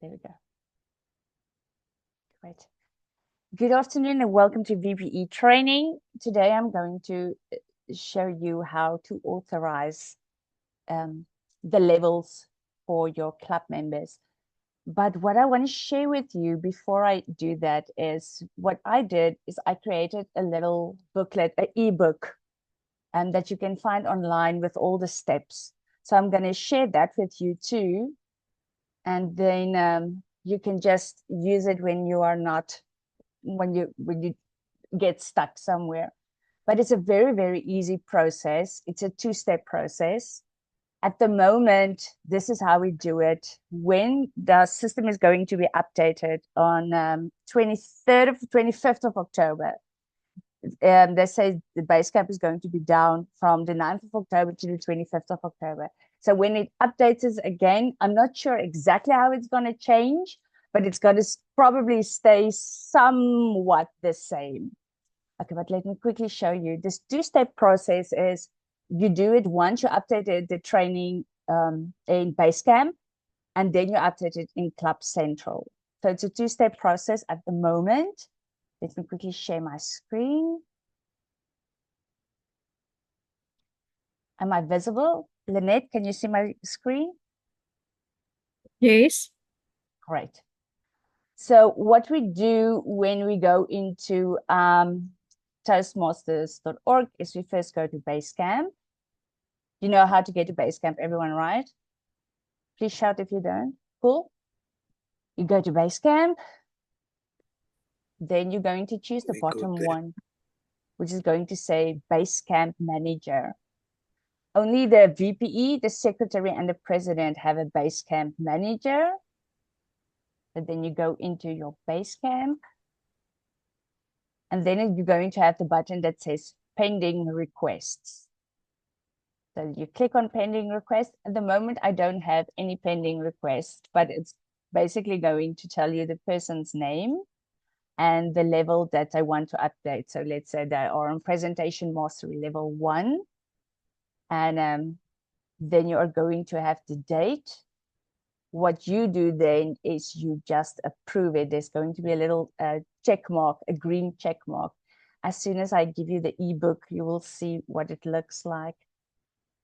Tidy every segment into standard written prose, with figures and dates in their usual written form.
There we go. Great. Good afternoon and welcome to VPE Training. Today I'm going to show you how to authorize the levels for your club members. But what I want to share with you before I do that is what I did is I created a little booklet, an ebook, that you can find online with all the steps. So I'm going to share that with you too. And then you can just use it when you are not, when you get stuck somewhere. But it's a very, very easy process. It's a two-step process. At the moment, this is how we do it. When the system is going to be updated on 25th of October, they say the base camp is going to be down from the 9th of October to the 25th of October. So when it updates again, I'm not sure exactly how it's going to change, but it's going to probably stay somewhat the same. Okay, but let me quickly show you. This two-step process is you do it once you updated the training in Basecamp, and then you update it in Club Central. So it's a two-step process at the moment. Let me quickly share my screen. Am I visible? Lynette, can you see my screen? Yes. Great. So what we do when we go into toastmasters.org is we first go to Basecamp. You know how to get to Basecamp, everyone, right? Please shout if you don't. Cool. You go to Basecamp. Then you're going to choose the bottom one, which is going to say Basecamp Manager. Only the VPE, the secretary, and the president have a Basecamp Manager. And then you go into your Basecamp. And then you're going to have the button that says Pending Requests. So you click on Pending Request. At the moment, I don't have any pending requests, but it's basically going to tell you the person's name and the level that I want to update. So let's say they are on Presentation Mastery level 1. And then you are going to have the date. What you do then is you just approve it. There's going to be a little check mark, a green check mark. As soon as I give you the ebook, you will see what it looks like.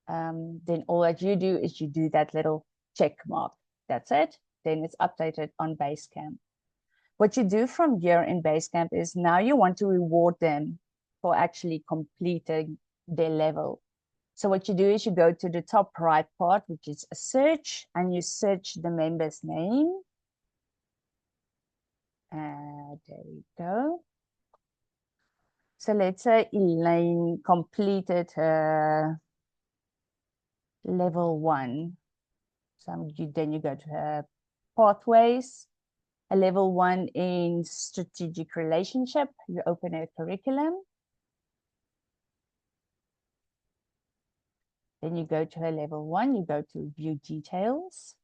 Then all that you do is you do that little check mark. That's it. Then it's updated on Basecamp. What you do from here in Basecamp is now you want to reward them for actually completing their level. So what you do is you go to the top right part, which is a search, and you search the member's name. There we go. So let's say Elaine completed her level 1. So then you go to her pathways, a level 1 in strategic relationship. You open a curriculum. Then you go to her level 1, you go to view details,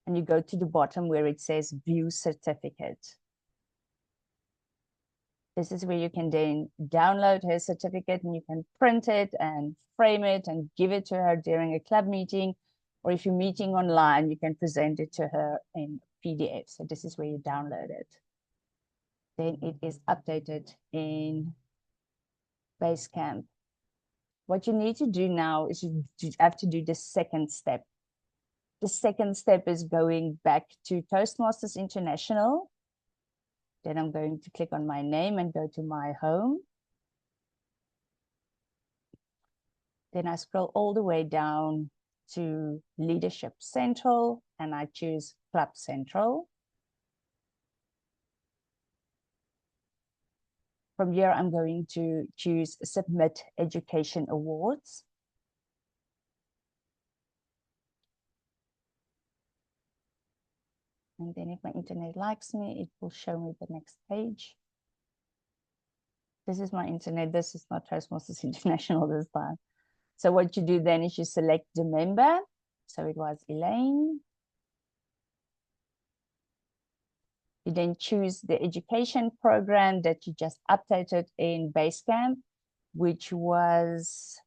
and you go to the bottom where it says view certificate. This is where you can then download her certificate and you can print it and frame it and give it to her during a club meeting. Or if you're meeting online, you can present it to her in PDF. So this is where you download it. Then it is updated in Basecamp. What you need to do now is you have to do the second step. The second step is going back to Toastmasters International. Then I'm going to click on my name and go to my home. Then I scroll all the way down to Leadership Central and I choose Club Central. From here, I'm going to choose Submit Education Awards. And then if my internet likes me, it will show me the next page. This is my internet. This is not Toastmasters International this time. So what you do then is you select the member. So it was Elaine. You then choose the education program that you just updated in Basecamp, which was,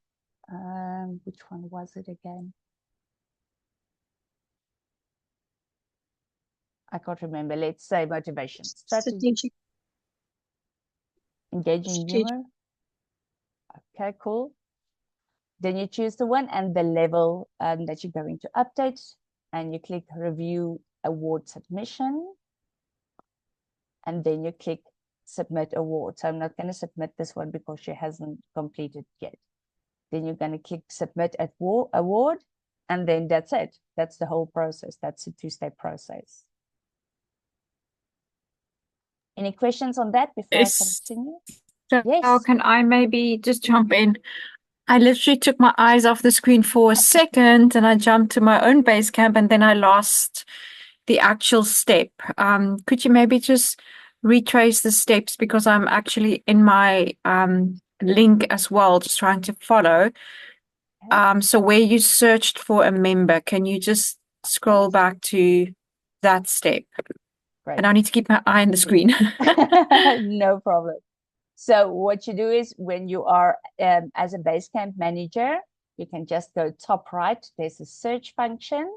which one was it again? I can't remember. Let's say motivation, strategy, Strategic. engaging humor. Okay, cool. Then you choose the one and the level that you're going to update, and you click review award submission, and then you click submit award. So I'm not going to submit this one because she hasn't completed yet. Then you're going to click submit at award, and then that's it. That's the whole process. That's a two-step process. Any questions on that before I continue? So Yes. can I maybe just jump in? I literally took my eyes off the screen for a second and I jumped to my own base camp and then I lost the actual step. Could you maybe just retrace the steps because I'm actually in my link as well, just trying to follow. So where you searched for a member, can you just scroll back to that step? Great. And I need to keep my eye on the screen. No problem. So what you do is when you are as a Basecamp manager, you can just go top right. There's a search function.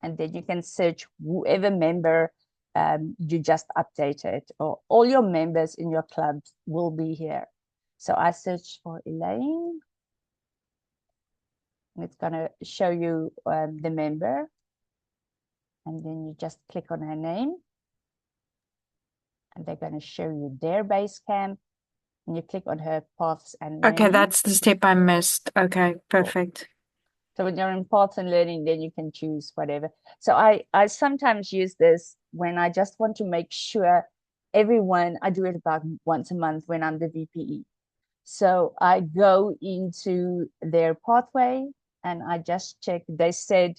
And then you can search whoever member you just updated, or all your members in your club will be here. So I searched for Elaine. And it's going to show you the member. And then you just click on her name. And they're going to show you their Basecamp. And you click on her paths and learning. Okay, that's the step I missed. Okay, perfect. So when you're in paths and learning, then you can choose whatever. So I sometimes use this when I just want to make sure everyone, I do it about once a month when I'm the VPE. So I go into their pathway and I just check. They said,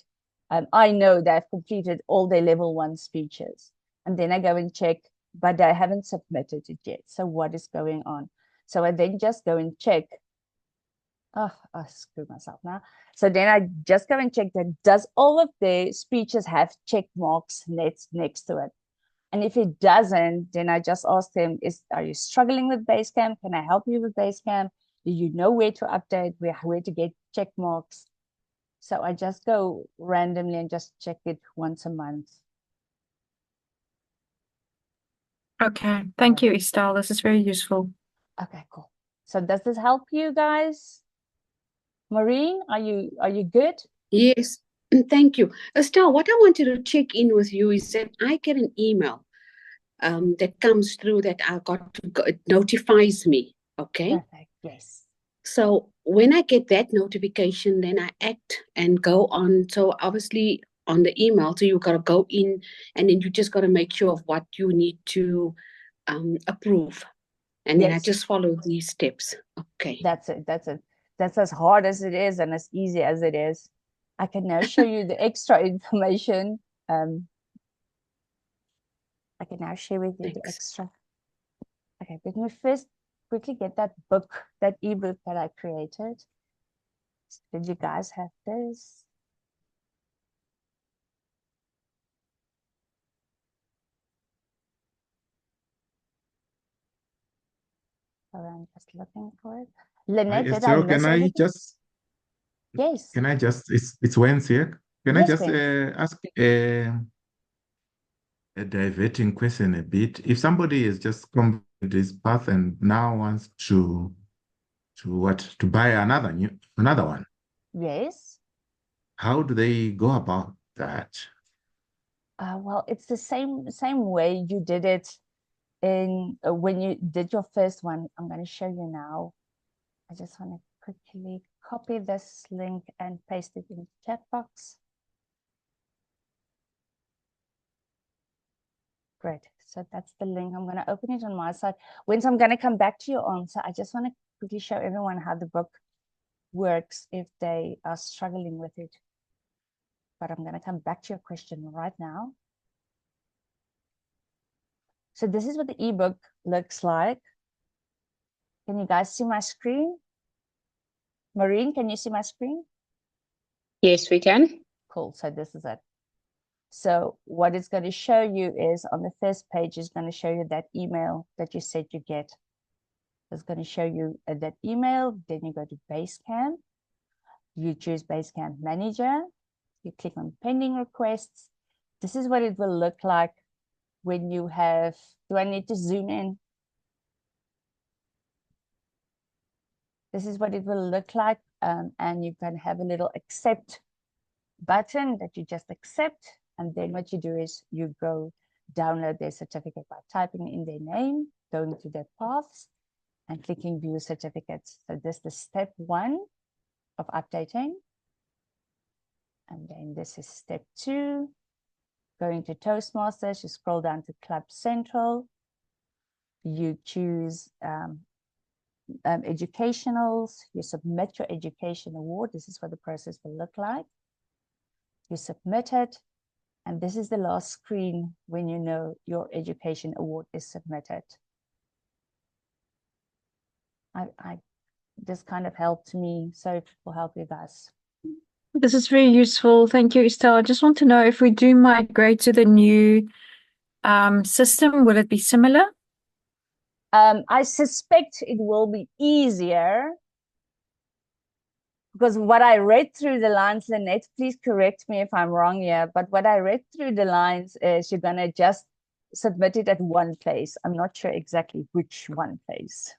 I know they've completed all their level 1 speeches. And then I go and check, but they haven't submitted it yet. So what is going on? So I then just go and check. Oh, I screwed myself now. So then I just go and check that does all of the speeches have check marks next to it? And if it doesn't, then I just ask them, are you struggling with Basecamp? Can I help you with Basecamp? Do you know where to update, where to get check marks? So I just go randomly and just check it once a month. Okay, thank you, Estelle. This is very useful. Okay, cool. So does this help you guys? Maureen, are you good? Yes, thank you. Estelle, what I wanted to check in with you is that I get an email that comes through that I got to go, it notifies me, okay? Perfect, yes. So when I get that notification, then I act and go on. So obviously on the email, so you got to go in and then you just got to make sure of what you need to approve. And then I just follow these steps. Okay. That's it. That's as hard as it is and as easy as it is. I can now show you the extra information. I can now share with you the extra. Okay, let me first quickly get that book, that ebook that I created. Did you guys have this? Sorry, I'm just looking for it. Lynette, did I miss anything? Yes. Can I just, it's Wednesday. Can I just ask a diverting question a bit? If somebody has just come to this path and now wants to buy another one. Yes. How do they go about that? Well, it's the same way you did it in when you did your first one. I'm going to show you now. I just want to quickly copy this link and paste it in the chat box. Great. So that's the link. I'm going to open it on my side. Once I'm going to come back to your answer, I just want to quickly show everyone how the book works if they are struggling with it. But I'm going to come back to your question right now. So this is what the ebook looks like. Can you guys see my screen? Maureen, can you see my screen? Yes, we can. Cool. So this is it. So what it's going to show you is on the first page is going to show you that email that you said you get. It's going to show you that email. Then you go to Basecamp. You choose Basecamp Manager. You click on Pending Requests. This is what it will look like when you have, do I need to zoom in? This is what it will look like. And you can have a little accept button that you just accept. And then what you do is you go download their certificate by typing in their name, going to their paths and clicking view certificates. So this is step 1 of updating. And then this is step 2, going to Toastmasters, you scroll down to Club Central, you choose educationals, you submit your education award. This is what the process will look like. You submit it, and this is the last screen when you know your education award is submitted. This kind of helped me, so it will help you guys. This is very useful. Thank you, Estelle. I just want to know if we do migrate to the new system, will it be similar? I suspect it will be easier because what I read through the lines, Lynette, please correct me if I'm wrong here, but what I read through the lines is you're going to just submit it at one place. I'm not sure exactly which one place.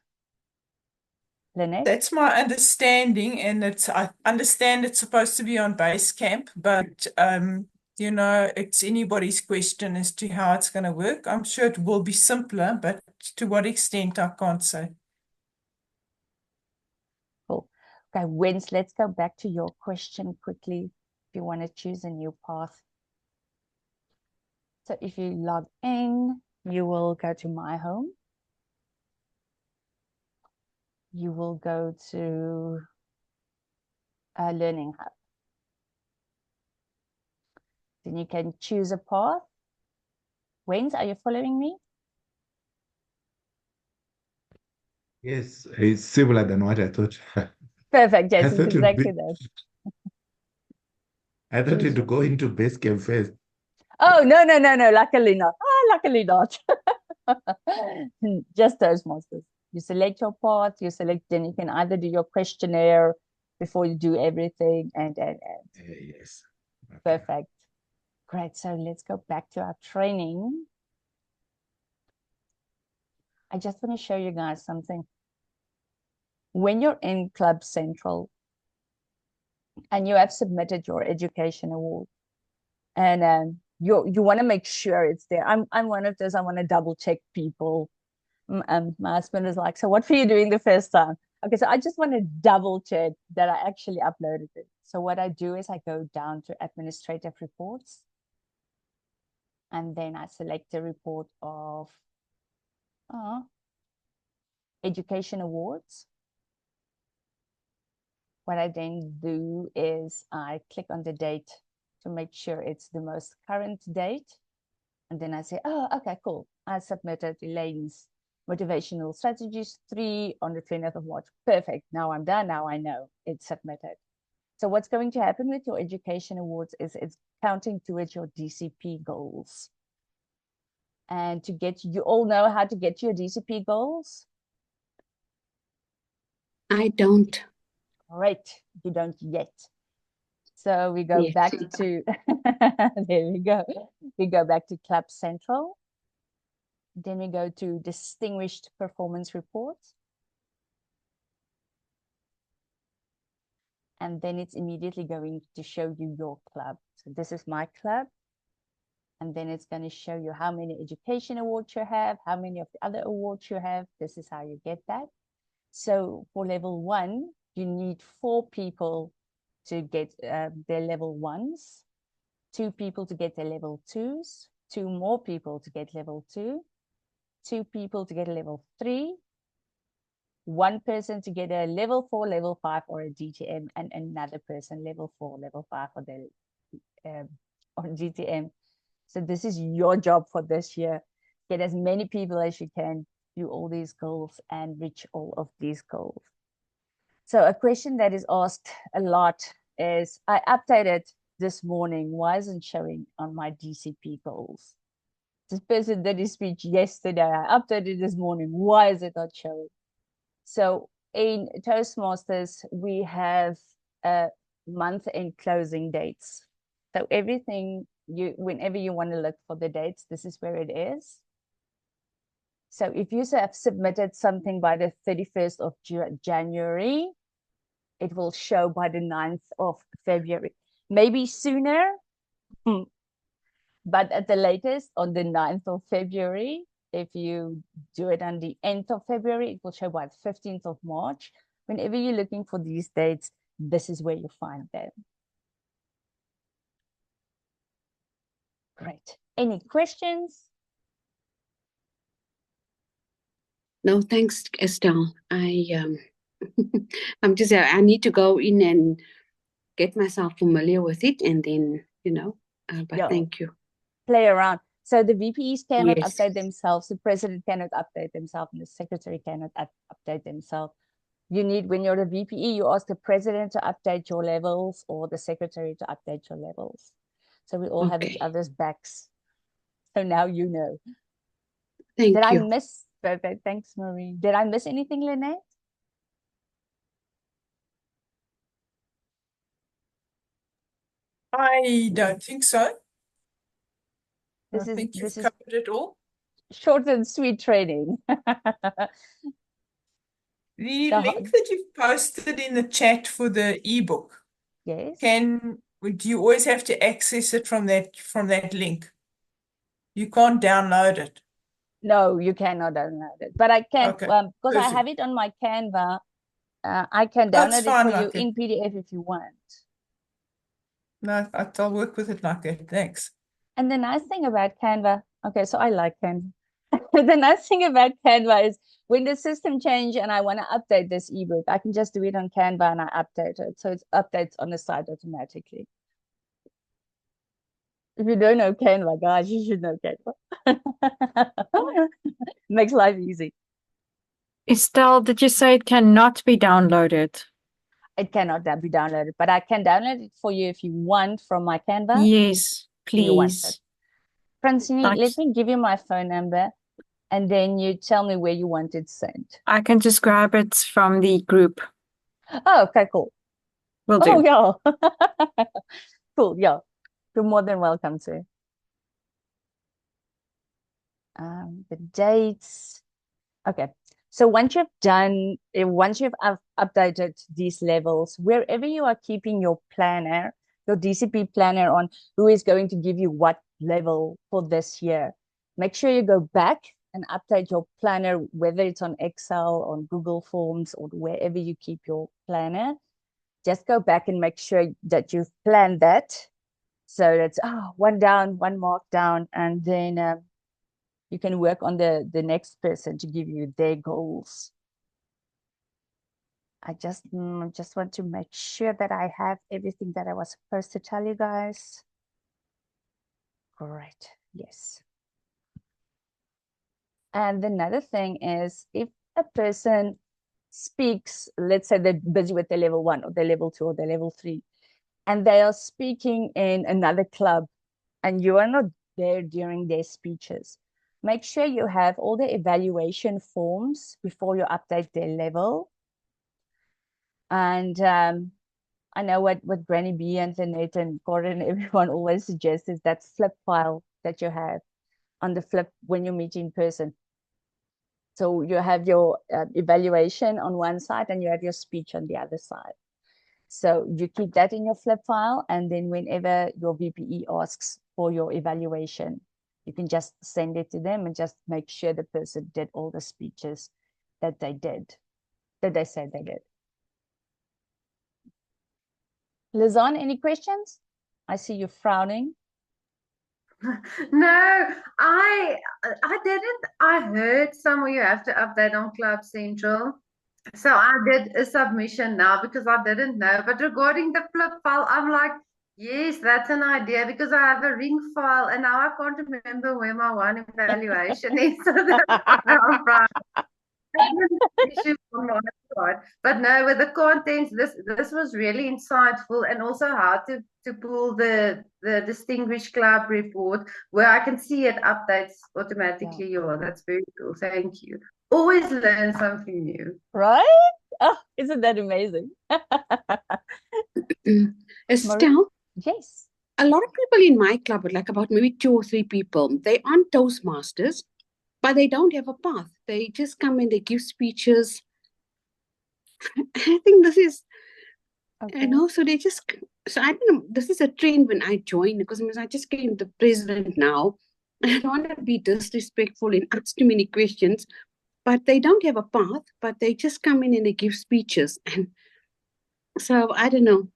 Lynette? That's my understanding, and I understand it's supposed to be on Basecamp, but you know, it's anybody's question as to how it's going to work. I'm sure it will be simpler, but to what extent I can't say. Cool. Okay, Wens, let's go back to your question quickly. If you want to choose a new path. So if you log in, you will go to My Home. You will go to Learning Hub. Then you can choose a path. Wens, are you following me? Yes, it's similar than what I thought. Perfect. Yes, I it's thought exactly that. I thought it would go into Basecamp first. Oh, no. Luckily not. Oh, luckily not. Just Toastmasters. You select your path, then you can either do your questionnaire before you do everything and. Yes. Okay. Perfect. Great. So let's go back to our training. I just want to show you guys something. When you're in Club Central and you have submitted your education award, and you want to make sure it's there. I'm one of those. I want to double check people. My husband is like, so what were you doing the first time? Okay, so I just want to double check that I actually uploaded it. So what I do is I go down to administrative reports, and then I select the report of education awards. What I then do is I click on the date to make sure it's the most current date. And then I say, oh, okay, cool. I submitted Elaine's Motivational Strategies 3 on the 20th of March. Perfect. Now I'm done. Now I know it's submitted. So what's going to happen with your education awards is it's counting towards your DCP goals. And to get, you all know how to get your DCP goals? I don't. Great. You don't yet. So we go back to, there we go. We go back to Club Central. Then we go to Distinguished Performance Reports. And then it's immediately going to show you your club. So this is my club. And then it's going to show you how many education awards you have, how many of the other awards you have. This is how you get that. So for level 1, you need 4 people to get their level 1s, 2 people to get their level 2s, 2 more people to get level 2, 2 people to get a level 3, 1 person to get a level 4, level 5, or a DTM, and another person level 4, level 5, or the or DTM. So this is your job for this year. Get as many people as you can, do all these goals, and reach all of these goals. So a question that is asked a lot is, I updated this morning, why isn't showing on my DCP goals? This person did his speech yesterday, I updated this morning, why is it not showing? So in Toastmasters, we have month-end closing dates. So everything whenever you want to look for the dates, this is where it is. So if you have submitted something by the 31st of January, it will show by the 9th of February. Maybe sooner, but at the latest on the 9th of February. If you do it on the end of February, it will show by the 15th of March. Whenever you're looking for these dates, this is where you find them. Great. Any questions? No, thanks, Estelle. I need to go in and get myself familiar with it, and then, but Yeah. thank you. Play around. So the VPEs cannot Yes. update themselves, the president cannot update themselves, and the secretary cannot update themselves. You need, when you're the VPE, you ask the president to update your levels or the secretary to update your levels. So we all have each Okay. other's backs. So now you know. Thank Did I you. miss? Perfect. Thanks, Marie. Did I miss anything, Lynette? I don't think so. I This think you've is covered it all. short and sweet training. The So, link that you've posted in the chat for the ebook, yes. do you always have to access it from that link? You can't download it. No, you cannot download it, but I can, Okay, because I have perfect. it on my Canva. I can That's download it fine for you like it. in PDF if you want. No, I'll work with it like that. Thanks. And the nice thing about Canva, okay, so I like Canva. The nice thing about Canva is when the system change and I want to update this ebook, I can just do it on Canva and I update it. So it updates on the site automatically. If you don't know Canva, guys, you should know Canva. Makes life easy. Estelle, did you say it cannot be downloaded? It cannot be downloaded, but I can download it for you if you want from my Canva. Yes, Do you want it? please. Francine, Like- let me give you my phone number and then you tell me where you want it sent. I can just grab it from the group. Oh, okay, cool. Will Oh, do. yeah. Cool, yeah. You're more than welcome to. The dates. Okay. So once you've updated these levels, wherever you are keeping your planner, your DCP planner on who is going to give you what level for this year, make sure you go back and update your planner, whether it's on Excel, on Google Forms, or wherever you keep your planner. Just go back and make sure that you've planned that. So that's one down, one mark down, and then you can work on the next person to give you their goals. I just want to make sure that I have everything that I was supposed to tell you guys. Great, yes. And another thing is, if a person speaks, let's say they're busy with the level 1 or the level 2 or the level 3, and they are speaking in another club and you are not there during their speeches, make sure you have all the evaluation forms before you update their level. And I know what Granny B and Lynette and Gordon, everyone always suggests is that flip file that you have on the flip when you meet in person. So you have your evaluation on one side and you have your speech on the other side. So you keep that in your flip file, and then whenever your VPE asks for your evaluation, you can just send it to them and just make sure the person did all the speeches that they said they did. Lizanne, any questions? I see you frowning. No, I didn't. I heard somewhere you have to update on Club Central. So I did a submission now because I didn't know. But regarding the flip file, I'm like, yes, that's an idea because I have a ring file and now I can't remember where my one evaluation is. So that's issue on my part. But no, with the contents, this was really insightful, and also how to pull the distinguished club report where I can see it updates automatically. Yeah, that's very cool. Thank you. Always learn something new. Right? Oh, isn't that amazing? Estelle, Yes. a lot of people in my club, like about maybe 2 or 3 people, they aren't Toastmasters, but they don't have a path. They just come and they give speeches. I think this is, Okay. so they just, so I don't know, this is a trend when I joined, because I just came the president now. I don't want to be disrespectful and ask too many questions, but they don't have a path, but they just come in and they give speeches. And so I don't know,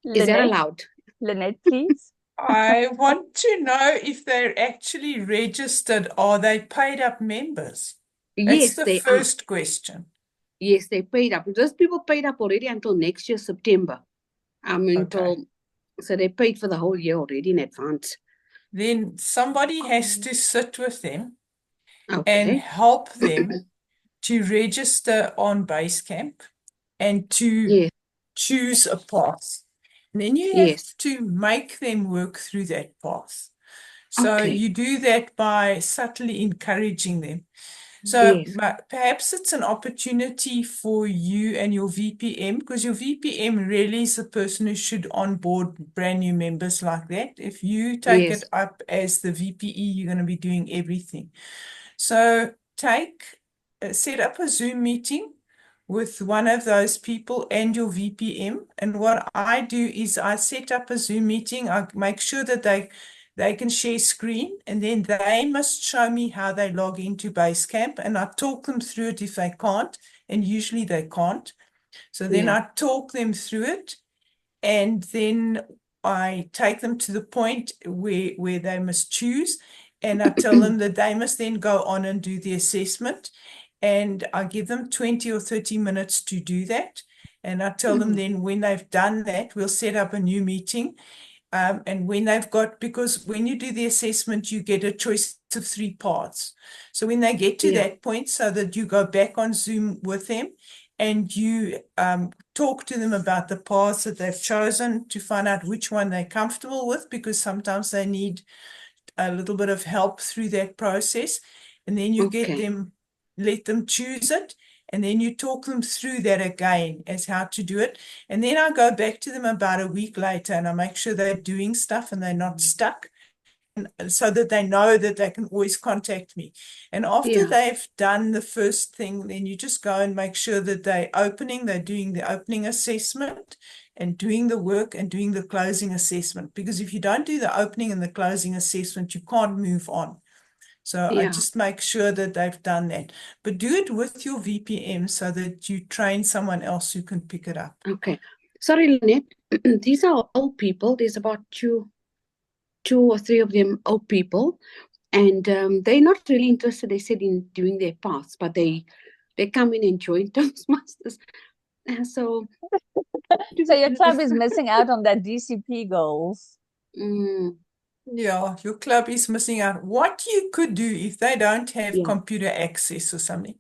is that Lynette, allowed? Lynette, please. I want to know if they're actually registered. Are they paid up members? That's Yes, the they are. first question. Yes, they paid up. Those people paid up already until next year, September. Okay. So they paid for the whole year already in advance. Then somebody has to sit with them and Okay. help them to register on Basecamp and to Yes, choose a path. And then you have yes. to make them work through that path. So Okay. you do that by subtly encouraging them. So Yes. perhaps it's an opportunity for you and your VPM, because your VPM really is the person who should onboard brand new members like that. If you take Yes. it up as the VPE, you're going to be doing everything. So set up a Zoom meeting with one of those people and your VPM. And what I do is I set up a Zoom meeting. I make sure that they can share screen, and then they must show me how they log into Basecamp, and I talk them through it if they can't, and usually they can't. So then Yeah. I talk them through it, and then I take them to the point where they must choose, and I tell them that they must then go on and do the assessment, and I give them 20 or 30 minutes to do that. And I tell them then when they've done that, we'll set up a new meeting. And when they've got, because when you do the assessment, you get a choice of 3 parts. So when they get to Yeah. that point, so that you go back on Zoom with them and you talk to them about the paths that they've chosen to find out which one they're comfortable with, because sometimes they need a little bit of help through that process. And then you get Okay. them, let them choose it. And then you talk them through that again as how to do it. And then I go back to them about a week later and I make sure they're doing stuff and they're not stuck, so that they know that they can always contact me. And after Yeah. they've done the first thing, then you just go and make sure that they're doing the opening assessment and doing the work and doing the closing assessment. Because if you don't do the opening and the closing assessment, you can't move on. So I Yeah. just make sure that they've done that. But do it with your VPM so that you train someone else who can pick it up. Okay. Sorry, Lynette. These are old people. There's about two or three of them old people. And they're not really interested, they said, in doing their paths, but they come in and join Toastmasters. So So your club is missing out on that DCP goals. Yeah, your club is missing out. What you could do if they don't have Yeah. computer access or something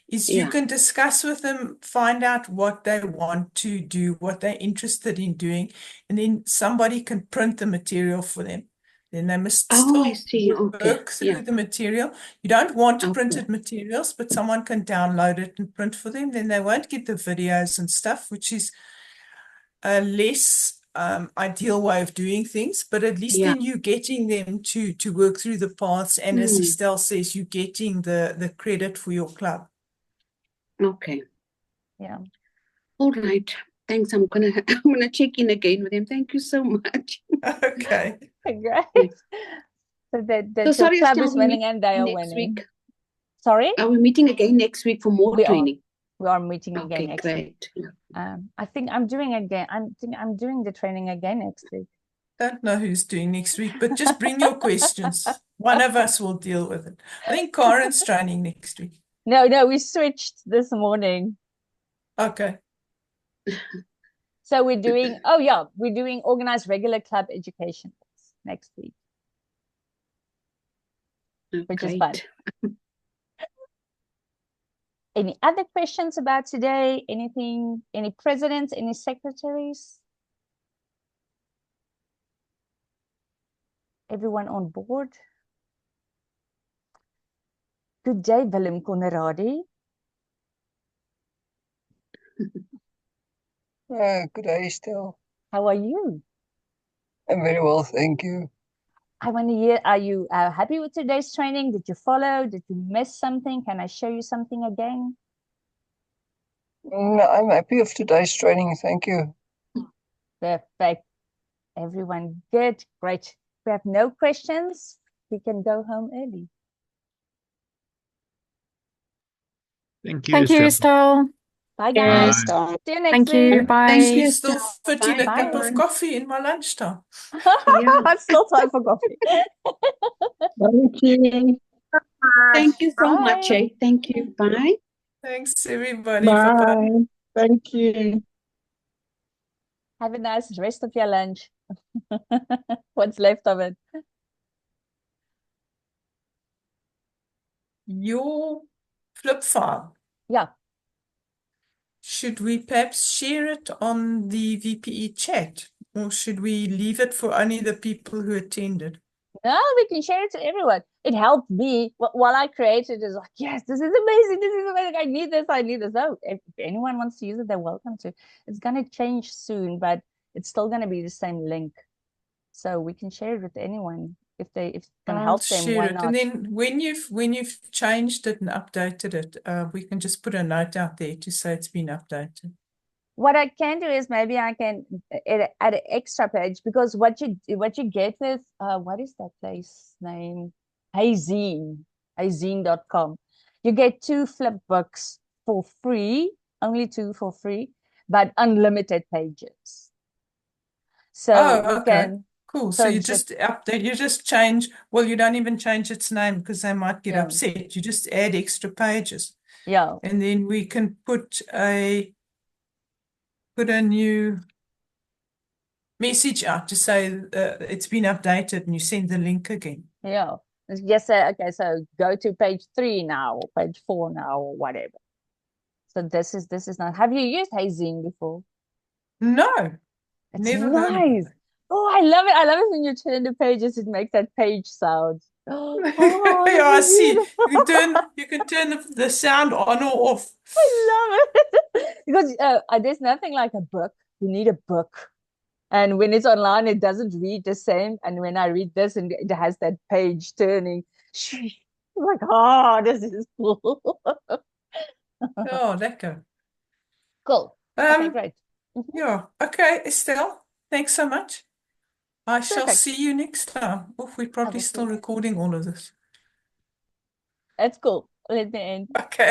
is you Yeah. can discuss with them, find out what they want to do, what they're interested in doing, and then somebody can print the material for them. Then they must Oh, I still see. Okay. work through Yeah. the material. You don't want Okay. printed materials, but someone can download it and print for them. Then they won't get the videos and stuff, which is a less ideal way of doing things, but at least Yeah. then you're getting them to work through the paths, and as Estelle says, you're getting the credit for your club. Okay. Yeah. All right. Thanks. I'm gonna check in again with him. Thank you so much. Okay. Great. Thanks. So that So your sorry, club Estelle, is we winning meet and they are next winning. week. Sorry? Are we meeting again next week for more We are. training? We are meeting again Okay, next week. great. Yeah. I think I'm doing again. I'm doing the training again next week. Don't know who's doing next week, but just bring your questions. One of us will deal with it. I think Karen's training next week. No, we switched this morning. Okay. So we're doing organized regular club education next week, which is fun. Any other questions about today? Anything, any presidents, any secretaries? Everyone on board? Good day, Willem Conradi. Good day, Estelle. How are you? I'm very well, thank you. I want to hear, are you happy with today's training? Did you follow? Did you miss something? Can I show you something again? No, I'm happy with today's training, thank you. Perfect. Everyone good? Great. We have no questions. We can go home early. Thank you, Thank you, Estelle. Estelle. Bye, Yes, guys. Tom. See you next Thank you. week. Thank Bye. you, Still Estelle. fit in a Bye, cup of everyone. coffee in my lunchtime. Yeah. It's still time for coffee. Thank you. Thank you so much, Bye. Thank you. Bye. Thanks, everybody. Bye-bye. Bye. Thank you. Have a nice rest of your lunch. What's left of it. Your flip file. Yeah. Should we perhaps share it on the VPE chat, or should we leave it for only the people who attended? No, we can share it to everyone. It helped me while I created it. Is like, yes, this is amazing. This is amazing. I need this. I need this. Oh, if anyone wants to use it, they're welcome to. It's gonna change soon, but it's still gonna be the same link. So we can share it with anyone if it's gonna I'll help them. share Why it, not? and then when you've changed it and updated it, we can just put a note out there to say it's been updated. What I can do is maybe I can add an extra page, because what you get with what is that place name? Hazine.com. You get 2 flip books for free, only 2 for free, but unlimited pages. So Oh, you okay. can, Cool. So you just update, you just change, well, you don't even change its name because they might get Yeah. upset. You just add extra pages. Yeah. And then we can put a new message out to say it's been updated, and you send the link again. Yeah. Yes, okay, so go to page 3 now, or page 4 now, or whatever. So this is not, have you used Hazine before? No, It's never heard of nice. it. Oh, I love it. I love it when you turn the pages, it makes that page sound. Oh, this Yeah, I is see. beautiful. You can turn the sound on or off. I love it. Because there's nothing like a book. You need a book. And when it's online, it doesn't read the same. And when I read this, and it has that page turning, I'm like, oh, this is cool. Oh, lekker. Cool. Okay, great. Yeah. Okay, Estelle, thanks so much. I shall Perfect. see you next time. Oh, we're probably will see still you. recording all of this. That's cool. Let me end. Okay.